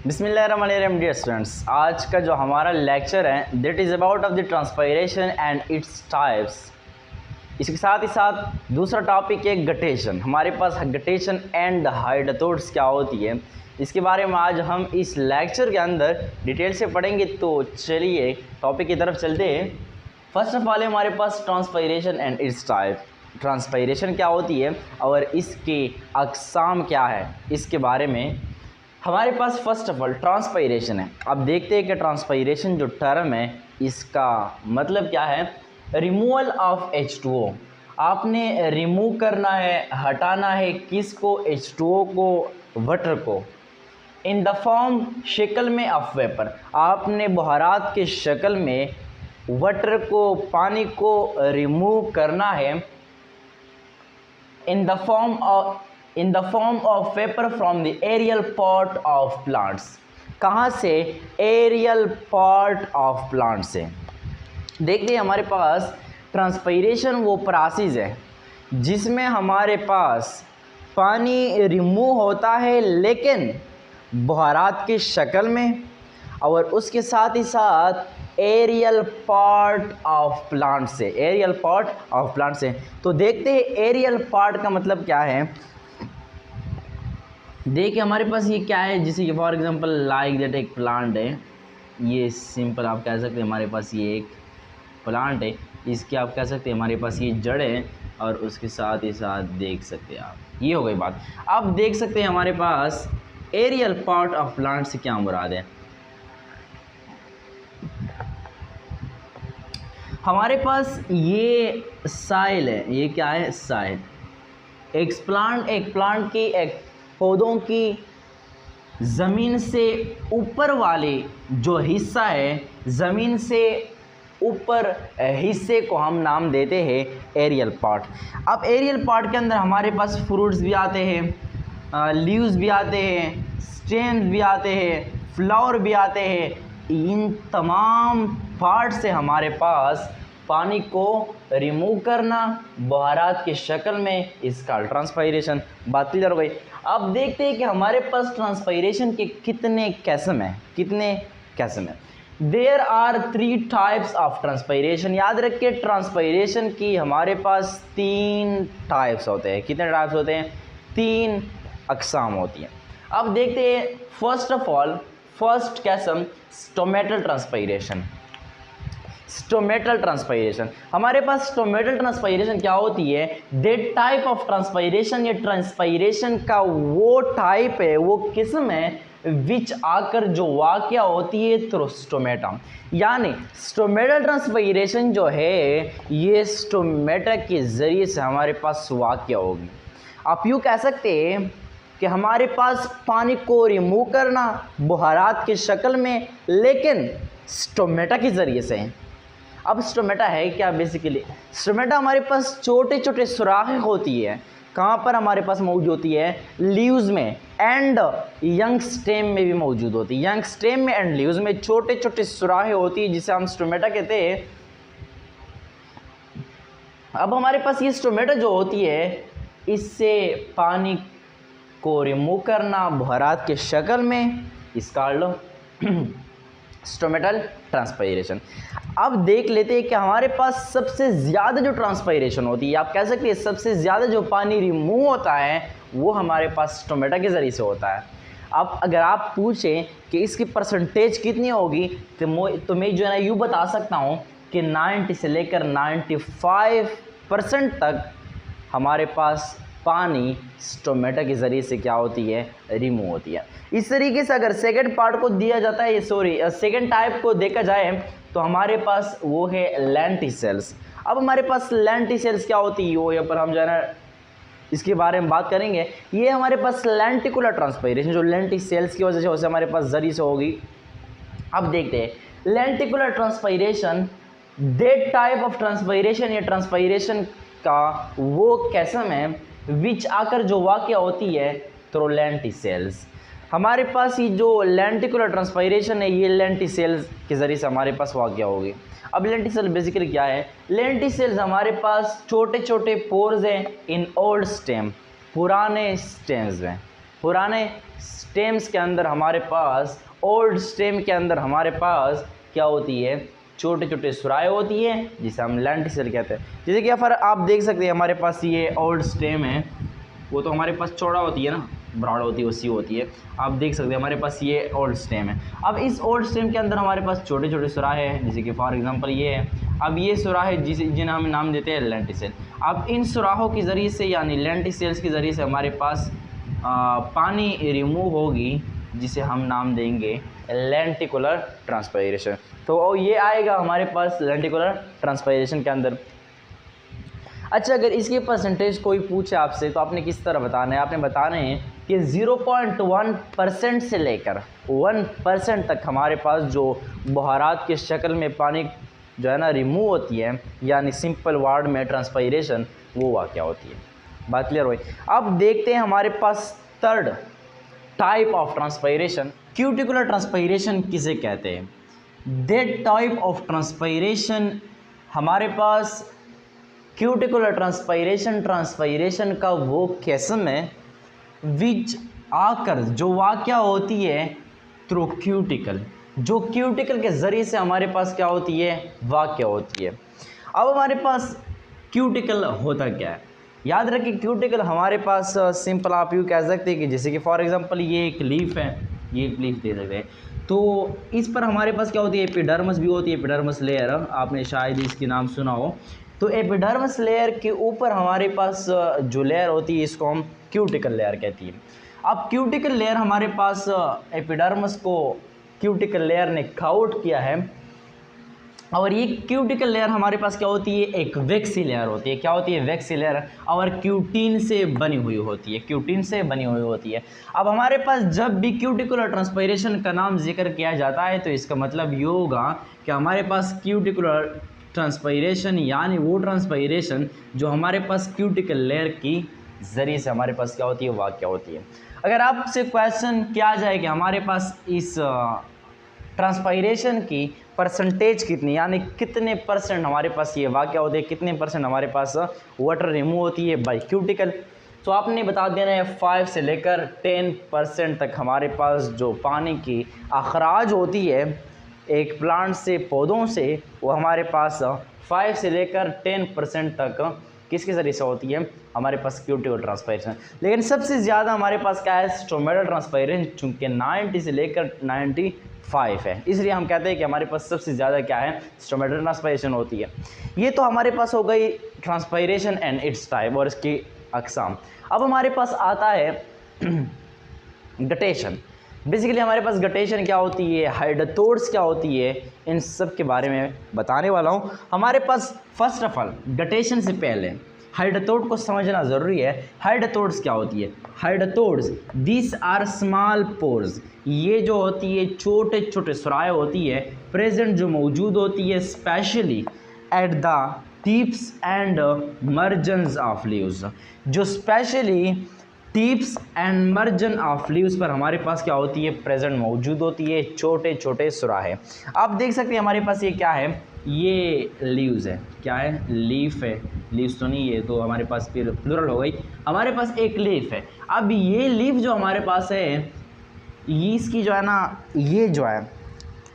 बिस्मिल्लाहिर्रहमानिर्रहीम dear students, आज का जो हमारा लेक्चर है that is about of the transpiration and its types. इसके साथ ही साथ दूसरा टॉपिक है गटेशन। हमारे पास गटेशन एंड हाइड्रोट्स क्या होती है, इसके बारे में आज हम इस लेक्चर के अंदर डिटेल से पढ़ेंगे। तो चलिए टॉपिक की तरफ चलते हैं। फर्स्ट ऑफ ऑल हमारे पास transpiration and its type. Transpiration क्या होती है और इसकी अक़साम क्या है, इसके बारे में हमारे पास फर्स्ट ऑफ ऑल ट्रांसपायरेशन है। अब देखते हैं कि ट्रांसपायरेशन जो टर्म है इसका मतलब क्या है। रिमूवल ऑफ H2O, आपने रिमूव करना है, हटाना है किसको, H2O को, वाटर को, इन द फॉर्म शक्ल में ऑफ वेपर, आपने बहरात के शक्ल में वाटर को, पानी को रिमूव करना है in the form of vapour from the aerial part of plants. कहाँ से? एरियल पार्ट ऑफ प्लांट से। देखिए हमारे पास ट्रांसपायरेशन वो प्रोसेस है जिसमें हमारे पास पानी रिमूव होता है लेकिन बहरात की शक्ल में, और उसके साथ ही साथ एरियल पार्ट ऑफ प्लांट से, एरियल पार्ट ऑफ प्लांट से। तो देखते हैं एरियल पार्ट का मतलब क्या है। देखिए हमारे पास ये क्या है, जैसे कि फॉर एग्जांपल लाइक दैट एक प्लांट है, ये सिंपल आप कह सकते हैं हमारे पास ये एक प्लांट है, इसके आप कह सकते हैं हमारे पास ये जड़ है, और उसके साथ ही साथ देख सकते हैं आप, ये हो गई बात। अब देख सकते हैं हमारे पास एरियल पार्ट ऑफ प्लांट से क्या मुराद है। हमारे पास ये साइल है, ये क्या है, साइल। एक प्लांट की, एक पौधों की ज़मीन से ऊपर वाले जो हिस्सा है, ज़मीन से ऊपर हिस्से को हम नाम देते हैं एरियल पार्ट। अब एरियल पार्ट के अंदर हमारे पास फ्रूट्स भी आते हैं, लीव्स भी आते हैं, स्टेम्स भी आते हैं, फ्लावर भी आते हैं। इन तमाम पार्ट से हमारे पास पानी को रिमूव करना बहरात की शक्ल में, इसका ट्रांसपायरेशन। बात क्लियर हो गई। अब देखते हैं कि हमारे पास ट्रांसपायरेशन के कितने किस्म हैं। There are 3 types of transpiration. याद रखिए ट्रांसपायरेशन की हमारे पास 3 टाइप्स होते हैं। कितने टाइप्स होते हैं? 3 अक़साम होती हैं। अब देखते हैं फर्स्ट ऑफ ऑल फर्स्ट किस्म स्टोमेटल ट्रांसपायरेशन। स्टोमेटल ट्रांसपायरेशन, हमारे पास स्टोमेटल ट्रांसपायरेशन क्या होती है? दैट टाइप ऑफ ट्रांसपायरेशन, ये ट्रांसपायरेशन का वो टाइप है, वो किस्म है विच आकर जो वाक़या होती है थ्रू स्टोमेटा। यानी स्टोमेटल ट्रांसपायरेशन जो है ये स्टोमेटा के ज़रिए से हमारे पास वाक़या होगी। आप यूँ कह सकते हैं कि हमारे पास पानी को रिमूव करना बहरात की शक्ल में, लेकिन स्टोमेटा के ज़रिए से। अब स्टोमेटा है क्या? बेसिकली स्टोमेटा हमारे पास छोटे छोटे सुराख होती है। कहाँ पर हमारे पास मौजूद होती है? लीव्स में एंड यंग स्टेम में भी मौजूद होती है। यंग स्टेम में एंड लीव्स में छोटे छोटे सुराखें होती है जिसे हम स्टोमेटा कहते हैं। अब हमारे पास ये स्टोमेटा जो होती है इससे पानी को रिमूव करना बहरात के शक्ल में, इसका लो स्टोमेटल ट्रांसपायरेशन। अब देख लेते हैं कि हमारे पास सबसे ज़्यादा जो ट्रांसपायरेशन होती है, आप कह सकते हैं सबसे ज़्यादा जो पानी रिमूव होता है वो हमारे पास स्टोमेटा के ज़रिए से होता है। अब अगर आप पूछें कि इसकी परसेंटेज कितनी होगी तो मैं जो है ना यूँ बता सकता हूँ कि 90 से लेकर 95% तक हमारे पास पानी स्टोमेटा के ज़रिए से क्या होती है? रिमूव होती है। इस तरीके से अगर सेकंड पार्ट को दिया जाता है, सेकंड टाइप को देखा जाए तो हमारे पास वो है लेंटिसेल्स। अब हमारे पास लेंटिसेल्स क्या होती है वो यहाँ पर हम जो है ना इसके बारे में बात करेंगे। ये हमारे पास लेंटिकुलर ट्रांसपायरेशन जो लेंटिसेल्स की वजह से हमारे पास ज़रिए से होगी। अब देखते हैं lenticular transpiration, that type of transpiration, ये ट्रांसपायरेशन का वो किस्म है विच आकर जो वाक़या होती है थ्रू लेंटिसेल्स। हमारे पास ये जो लेंटिकुलर ट्रांसपायरेशन है ये लेंटिसेल्स के ज़रिए से हमारे पास वाक़या होगी। अब लेंटिसेल बेसिकली क्या है? लेंटिसेल्स हमारे पास छोटे छोटे पोर्स हैं इन ओल्ड स्टेम, पुराने स्टेम्स में। पुराने स्टेम्स के अंदर हमारे पास, ओल्ड स्टेम के अंदर हमारे पास क्या होती है, छोटे छोटे सुराहे होती है जिसे हम लेंटिसेल कहते हैं। जैसे कि फिर आप देख सकते हैं हमारे पास ये ओल्ड स्टेम है, वो तो हमारे पास चौड़ा होती है ना, ब्रॉड होती है, वसी होती है। आप देख सकते हैं हमारे पास ये ओल्ड स्टेम है। अब इस ओल्ड स्टेम के अंदर हमारे पास छोटे छोटे सुराहे हैं, जैसे कि फॉर एग्जांपल ये है। अब ये सुराहे जिन्हें हम नाम देते हैं लेंटिसेल। अब इन सुराहों के ज़रिए से यानी लेंटिसेल्स के ज़रिए से हमारे पास पानी रिमूव होगी, जिसे हम नाम देंगे लेंटिकुलर ट्रांसपायरेशन। तो ये आएगा हमारे पास लेंटिकुलर ट्रांसपायरेशन के अंदर। अच्छा, अगर इसके परसेंटेज कोई पूछे आपसे तो आपने किस तरह बताना है, आपने बताना है कि 0.1% से लेकर 1% तक हमारे पास जो बहारात की शक्ल में पानी जो है ना रिमूव होती है, यानी सिंपल वर्ड में ट्रांसपायरेशन, वो वाक़या होती है। बात क्लियर हुई। अब देखते हैं हमारे पास third type of transpiration, cuticular transpiration किसे कहते हैं। दैट टाइप ऑफ ट्रांसपायरेशन हमारे पास क्यूटिकुलर ट्रांसपायरेशन का वो किस्म है विच आकर जो वाक़या होती है थ्रू क्यूटिकल, जो क्यूटिकल के ज़रिए से हमारे पास क्या होती है, वाक़या होती है। अब हमारे पास क्यूटिकल होता क्या है, याद रखिए क्यूटिकल हमारे पास सिंपल आप यूँ कह सकते हैं कि जैसे कि फॉर एग्जांपल ये एक लीफ है, ये एक लीफ दे सकते हैं, तो इस पर हमारे पास क्या होती है, एपिडर्मिस भी होती है, एपिडर्मिस लेयर, आपने शायद इसके नाम सुना हो। तो एपिडर्मिस लेयर के ऊपर हमारे पास जो लेयर होती है इसको हम क्यूटिकल लेयर कहती है। अब क्यूटिकल लेयर हमारे पास एपिडर्मिस को क्यूटिकल लेयर ने कट किया है, और ये क्यूटिकल लेयर हमारे पास क्या होती है, एक वैक्सी लेयर होती है। क्या होती है, वैक्सी लेयर, और क्यूटीन से बनी हुई होती है, क्यूटीन से बनी हुई होती है। अब हमारे पास जब भी क्यूटिकुलर ट्रांसपायरेशन का नाम जिक्र किया जाता है तो इसका मतलब ये होगा कि हमारे पास क्यूटिकुलर ट्रांसपायरेशन यानी वो ट्रांसपायरेशन जो हमारे पास क्यूटिकल लेयर की ज़रिए से हमारे पास क्या होती है, वाक़या होती है। अगर आपसे क्वेश्चन किया जाए कि हमारे पास इस ट्रांसपायरेशन की परसेंटेज कितनी, यानी कितने परसेंट हमारे पास ये वाक़या होते हैं, कितने परसेंट हमारे पास वाटर रिमूव होती है बाय क्यूटिकल, तो आपने बता देना है 5 से लेकर 10% तक हमारे पास जो पानी की अखराज होती है एक प्लांट से, पौधों से, वो हमारे पास 5 से लेकर 10% तक किसके ज़रिए से होती है, हमारे पास क्यूटिकल ट्रांसपायरेशन। लेकिन सबसे ज़्यादा हमारे पास क्या है, स्टोमेटल ट्रांसपायरेशन, चूँकि 90 से लेकर 95 है, इसलिए हम कहते हैं कि हमारे पास सबसे ज़्यादा क्या है, स्टोमेटल ट्रांसपायरेशन होती है। ये तो हमारे पास हो गई ट्रांसपायरेशन एंड इट्स टाइप और इसकी अक़साम। अब हमारे पास आता है गटेशन। बेसिकली हमारे पास गटेशन क्या होती है, हाइड्रोथोड्स क्या होती है, इन सब के बारे में बताने वाला हूँ। हमारे पास फर्स्ट ऑफ ऑल गटेशन से पहले हाइड्रोथोड को समझना ज़रूरी है। हाइड्रोथोड्स क्या होती है, हाइड्रोथोड्स दिस आर स्मॉल पोर्स, ये जो होती है छोटे छोटे सुराहे होती है, प्रेजेंट जो मौजूद होती है specially at the tips and margins of leaves, जो specially tips and margin of leaves पर हमारे पास क्या होती है, प्रेजेंट मौजूद होती है छोटे छोटे सुराहे। आप देख सकते हैं हमारे पास ये क्या है, ये लीव्स है, क्या है, लीफ है, लीव्स तो नहीं, ये तो हमारे पास फिर प्लूरल हो गई, हमारे पास एक लीफ है। अब ये लीफ जो हमारे पास है, ये इसकी जो है ना, ये जो है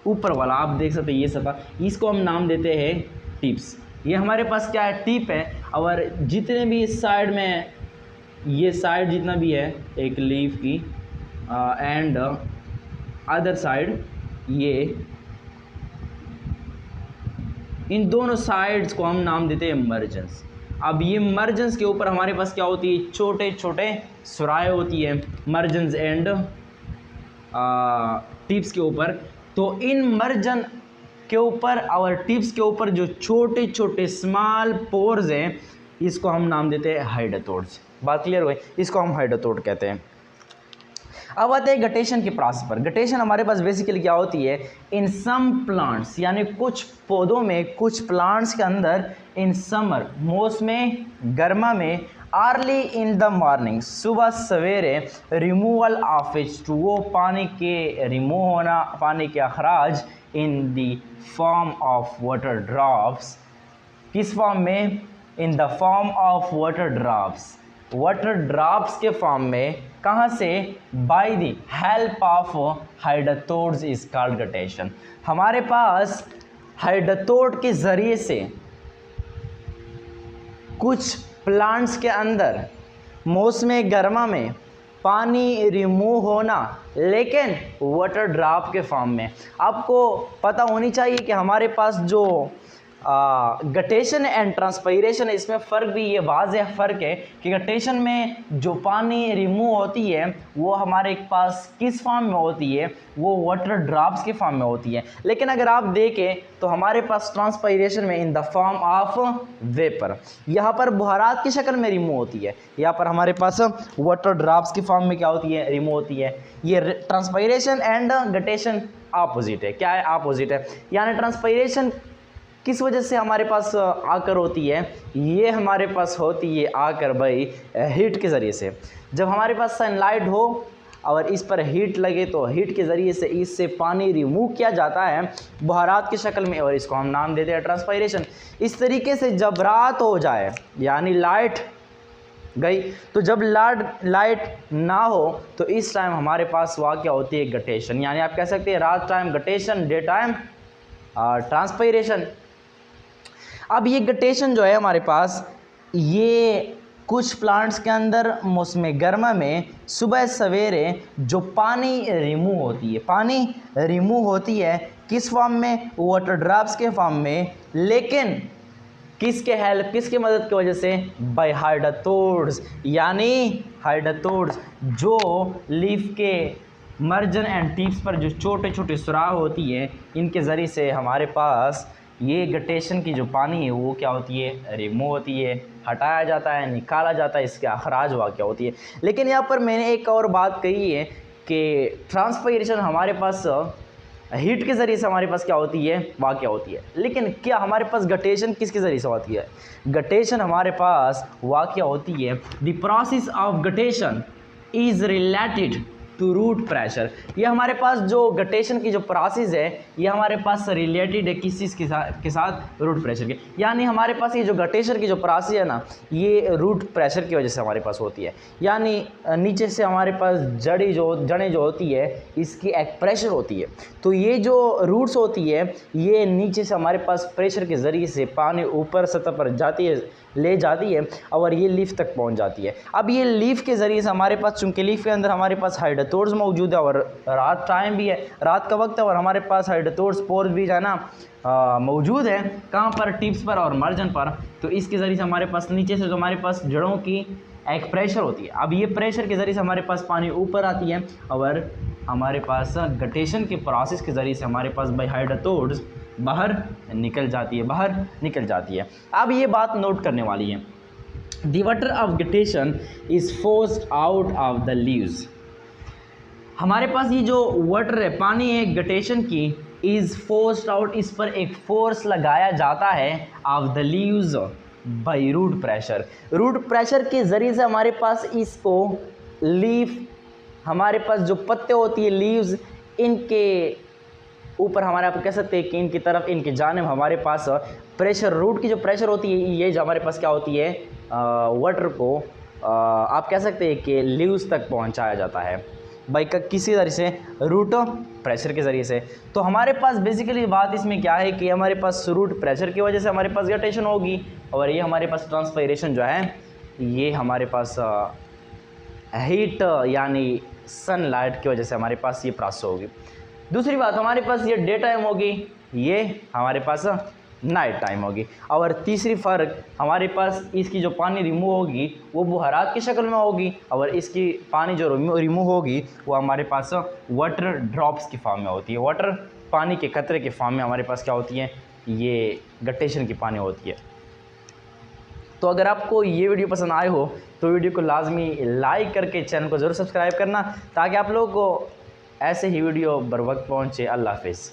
ऊपर वाला आप देख सकते हैं ये सफा, इसको हम नाम देते हैं टिप्स। ये हमारे पास क्या है, टिप है, और जितने भी इस साइड में, ये साइड जितना भी है एक लीफ की एंड अदर साइड, ये इन दोनों साइड्स को हम नाम देते हैं मर्जन्स। अब ये मर्जन्स के ऊपर हमारे पास क्या होती है, छोटे छोटे सुराहे होती है, मर्जन्स एंड टिप्स के ऊपर। तो इन मर्जन के ऊपर और टिप्स के ऊपर जो छोटे छोटे स्मॉल पोर्स हैं, इसको हम नाम देते हैं हाइड्रोथोड्स। बात क्लियर हुई, इसको हम हाइड्रोथोड कहते हैं। अब आते हैं गटेशन के प्रोसेस पर। गटेशन हमारे पास बेसिकली क्या होती है, इन सम प्लांट्स, यानी कुछ पौधों में, कुछ प्लांट्स के अंदर, इन समर मौसम गर्मा में, अर्ली इन द मॉर्निंग, सुबह सवेरे, रिमूवल ऑफ इट्स, वो पानी के रिमूव होना, पानी के अखराज, in the form of water drops, किस फॉर्म में, in the form of water drops, water drops के फॉर्म में कहाँ से? By the help of hydathodes is called guttation. हमारे पास हाइड्रोथोड के ज़रिए से कुछ प्लांट्स के अंदर मौसम गर्मा में पानी रिमूव होना, लेकिन वाटर ड्रॉप के फॉर्म में। आपको पता होनी चाहिए कि हमारे पास जो गटेशन एंड ट्रांसपायरेशन, इसमें फ़र्क भी ये वाज़ेह फ़र्क है कि गटेशन में जो पानी रिमूव होती है वो हमारे पास किस फॉर्म में होती है? वो वाटर ड्रॉप्स के फॉर्म में होती है। लेकिन अगर आप देखें तो हमारे पास ट्रांसपायरेशन में in the form of vapour, यहाँ पर बुहारात की शक्ल में रिमूव होती है, यहाँ पर हमारे पास वाटर ड्रॉप्स की फॉर्म में क्या होती है? रिमूव होती है। ये ट्रांसपायरेशन एंड गटेशन अपोजिट है। क्या है? अपोजिट है। यानी ट्रांसपायरेशन किस वजह से हमारे पास आकर होती है? ये हमारे पास होती है आकर भाई हीट के ज़रिए से। जब हमारे पास सनलाइट हो और इस पर हीट लगे तो हीट के ज़रिए से इससे पानी रिमूव किया जाता है बुहारात की शक्ल में, और इसको हम नाम देते हैं ट्रांसपायरेशन। इस तरीके से जब रात हो जाए यानी लाइट गई, तो जब लाइट ना हो तो इस टाइम हमारे पास वाक़या होती है गटेशन। यानी आप कह सकते हैं रात time guttation, day time transpiration. अब ये गटेशन जो है हमारे पास, ये कुछ प्लांट्स के अंदर मौसम गर्मा में सुबह सवेरे जो पानी रिमूव होती है, पानी रिमूव होती है किस फॉर्म में? वाटर ड्रॉप्स के फॉर्म में। लेकिन किसके हेल्प, किसकी मदद की वजह से? बाय हाइड्रोथोड्स। यानी हाइड्रोथोड्स जो लीफ के मर्जन एंड टिप्स पर जो छोटे छोटे सुराख होती है, इनके ज़रिए से हमारे पास ये गटेशन की जो पानी है वो क्या होती है? रिमूव होती है, हटाया जाता है, निकाला जाता है, इसके अखराज वाक़या होती है। लेकिन यहाँ पर मैंने एक और बात कही है कि ट्रांसपायरेशन हमारे पास हीट के ज़रिए से हमारे पास क्या होती है? वाक़या होती है। लेकिन क्या हमारे पास गटेशन किसके ज़रिए से होती है? गटेशन हमारे पास वाक़या होती है, the process of guttation is related to root pressure. ये हमारे पास जो गटेशन की जो प्रोसेस है ये हमारे पास रिलेटेड है किस चीज़ के साथ? रूट प्रेशर के। यानी हमारे पास ये जो गटेशन की जो प्रोसेस है ना, ये रूट प्रेशर की वजह से हमारे पास होती है। यानी नीचे से हमारे पास जड़ें जो होती है इसकी एक प्रेशर होती है, तो ये जो रूट्स होती है ये नीचे से हमारे पास प्रेशर के ज़रिए से पानी ऊपर सतह पर ले जाती है और ये लीफ तक पहुंच जाती है। अब ये लीफ के ज़रिए से हमारे पास, चूँकि लीफ के अंदर हमारे पास हाइड्रोथोड्स मौजूद है और रात टाइम भी है, रात का वक्त है, और हमारे पास हाइड्रोथोड्स पोर्स भी है ना मौजूद है। कहाँ पर? टिप्स पर और मार्जिन पर। तो इसके ज़रिए से हमारे पास नीचे से जो हमारे पास जड़ों की एक प्रेशर होती है, अब ये प्रेशर के ज़रिए से हमारे पास पानी ऊपर आती है और हमारे पास गटेशन के प्रोसेस के ज़रिए से हमारे पास बाय हाइड्रोथोड्स बाहर निकल जाती है। अब ये बात नोट करने वाली है, the water of guttation is forced out of the leaves. हमारे पास ये जो वाटर है, पानी है गटेशन की, इज़ फोर्स्ड आउट, इस पर एक फोर्स लगाया जाता है of the leaves by root pressure. Root pressure के ज़रिए से हमारे पास इसको लीफ, हमारे पास जो पत्ते होती है लीव्स, इनके ऊपर हमारे आप कह सकते हैं कि इनकी तरफ, इनके जानिब हमारे पास प्रेशर, रूट की जो प्रेशर होती है ये जो हमारे पास क्या होती है? वाटर को आप कह सकते हैं कि लीव्स तक पहुंचाया जाता है बाई किसी ज़रिए से? रूट प्रेशर के ज़रिए से। तो हमारे पास बेसिकली बात इसमें क्या है कि हमारे पास रूट प्रेशर की वजह से हमारे पास गटेशन होगी, और ये हमारे पास ट्रांसपायरेशन जो है ये हमारे पास हीट यानी सनलाइट की वजह से हमारे पास ये प्रोसेस होगी। दूसरी बात, हमारे पास ये डे टाइम होगी, ये हमारे पास नाइट टाइम होगी। और तीसरी फ़र्क, हमारे पास इसकी जो पानी रिमूव होगी वो बुहारात की शक्ल में होगी, और इसकी पानी जो रिमूव होगी वो हमारे पास वाटर ड्रॉप्स की फॉर्म में होती है। वाटर, पानी के कतरे के फॉर्म में हमारे पास क्या होती है? ये गटेशन की पानी होती है। तो अगर आपको ये वीडियो पसंद आए हो तो वीडियो को लाजमी लाइक करके चैनल को ज़रूर सब्सक्राइब करना, ताकि आप लोगों को ऐसे ही वीडियो बर वक्त पहुँचे। अल्लाह हाफ़िज़।